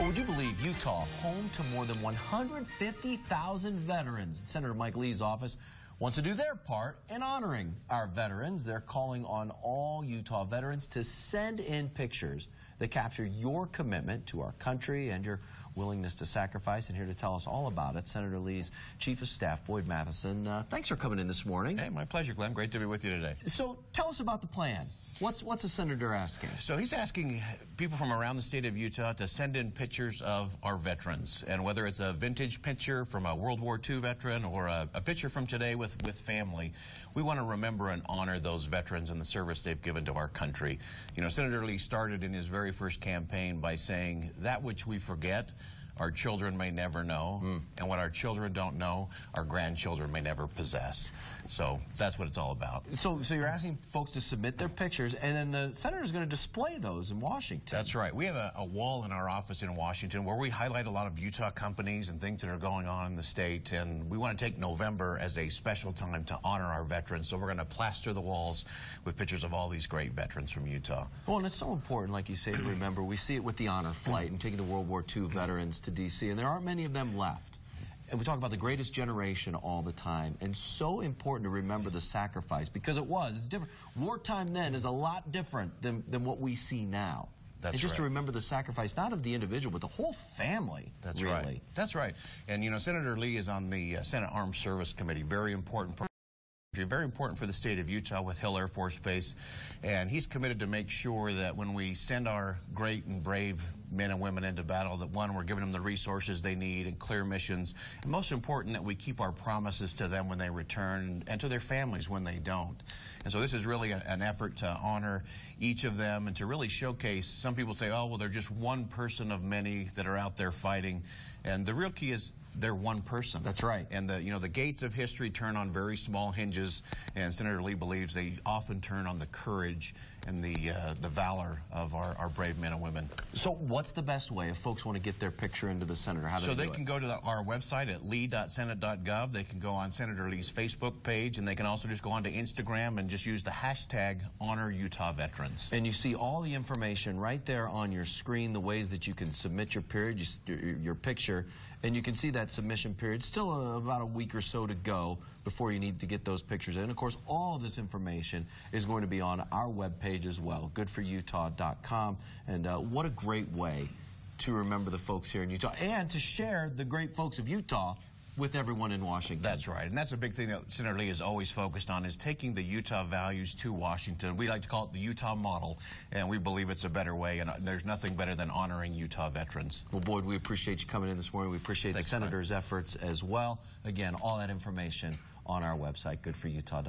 Well, would you believe Utah, home to more than 150,000 veterans? Senator Mike Lee's office wants to do their part in honoring our veterans. They're calling on all Utah veterans to send in pictures that capture your commitment to our country and your willingness to sacrifice. And here to tell us all about it, Senator Lee's Chief of Staff, Boyd Matheson. Thanks for coming in this morning. Hey, my pleasure, Glenn. Great to be with you today. So tell us about the plan. What's the senator asking? So he's asking people from around the state of Utah to send in pictures of our veterans. And whether it's a vintage picture from a World War II veteran or a picture from today with family, we want to remember and honor those veterans and the service they've given to our country. You know, Senator Lee started in his very first campaign by saying, that which we forget, our children may never know, and what our children don't know, our grandchildren may never possess. So that's what it's all about. So you're asking folks to submit their pictures, and then the senator's going to display those in Washington. That's right. We have a wall in our office in Washington where we highlight a lot of Utah companies and things that are going on in the state, and we want to take November as a special time to honor our veterans. So we're going to plaster the walls with pictures of all these great veterans from Utah. Well, and it's so important, like you say, to remember. We see it with the honor flight and taking the World War II veterans to D.C., and there aren't many of them left. And we talk about the greatest generation all the time, and so important to remember the sacrifice, because it's different. Wartime then is a lot different than what we see now. That's and just right. to remember the sacrifice, not of the individual, but the whole family. That's really. right. That's right. And, you know, Senator Lee is on the Senate Armed Service Committee, very important for the state of Utah with Hill Air Force Base, and he's committed to make sure that when we send our great and brave men and women into battle, that one, we're giving them the resources they need and clear missions, and most important, that we keep our promises to them when they return and to their families when they don't. And so this is really an effort to honor each of them and to really showcase. Some people say, oh, well, they're just one person of many that are out there fighting, and the real key is they're one person. That's right. And the gates of history turn on very small hinges, and Senator Lee believes they often turn on the courage and the valor of our brave men and women. So what's the best way if folks want to get their picture into the senator? How do So they they can go to our website at lee.senate.gov. They can go on Senator Lee's Facebook page, and they can also just go onto Instagram and just use the hashtag #HonorUtahVeterans. And you see all the information right there on your screen, the ways that you can submit your picture, and you can see that submission period. Still about a week or so to go before you need to get those pictures in. And of course, all of this information is going to be on our webpage as well, goodforutah.com. And what a great way to remember the folks here in Utah and to share the great folks of Utah with everyone in Washington. That's right, and that's a big thing that Senator Lee is always focused on, is taking the Utah values to Washington. We like to call it the Utah model, and we believe it's a better way, and there's nothing better than honoring Utah veterans. Well, Boyd, we appreciate you coming in this morning. We appreciate the senator's efforts as well. Again, all that information on our website, goodforutah.com.